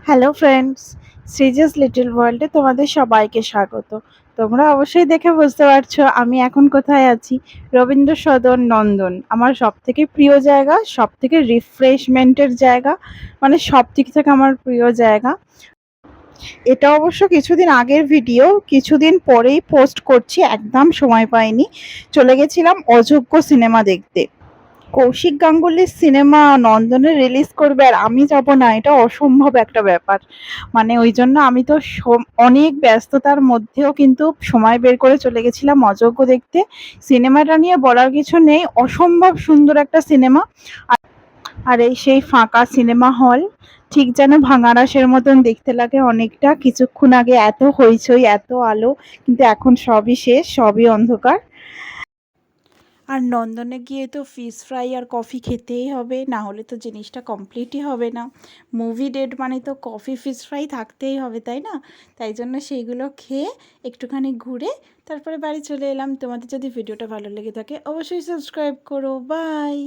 Hello friends, শ্রীজাস little ওয়ার্ল্ডে তোমাদের সবাইকে স্বাগত। তোমরা অবশ্যই দেখে বুঝতে পারছো আমি এখন কোথায় আছি। রবীন্দ্র সদন নন্দন আমার সবথেকে প্রিয় জায়গা, সবথেকে রিফ্রেশমেন্টের জায়গা, মানে সব দিক থেকে আমার প্রিয় জায়গা। এটা অবশ্য কিছুদিন আগের ভিডিও, কিছুদিন পরেই পোস্ট করছি, একদম সময় পাইনি। চলে গেছিলাম অযোগ্য সিনেমা দেখতে। কৌশিক গাঙ্গুলির সিনেমা নন্দনে রিলিজ করবে আর আমি যাব না, এটা অসম্ভব একটা ব্যাপার। মানে ওই জন্য আমি তো অনেক ব্যস্ততার মধ্যেও কিন্তু সময় বের করে চলে গেছিলাম অযোগ্য দেখতে। সিনেমাটা নিয়ে বলার কিছু নেই, অসম্ভব সুন্দর একটা সিনেমা। আর এই সেই ফাঁকা সিনেমা হল, ঠিক যেন ভাঙাড়াসের মতন দেখতে লাগে অনেকটা। কিছুক্ষণ আগে এত হইচই, এত আলো, কিন্তু এখন সবই শেষ, সবই অন্ধকার। আর নন্দনে গিয়ে তো ফিশ ফ্রাই আর কফি খেতেই হবে, না হলে তো জিনিসটা কমপ্লিটই হবে না। মুভি ডেট মানে তো কফি ফিশ ফ্রাই থাকতেই হবে, তাই না? তাই জন্য সেইগুলো খেয়ে একটুখানি ঘুরে তারপরে বাড়ি চলে এলাম। তোমাদের যদি ভিডিওটা ভালো লেগে থাকে অবশ্যই সাবস্ক্রাইব করো। বাই।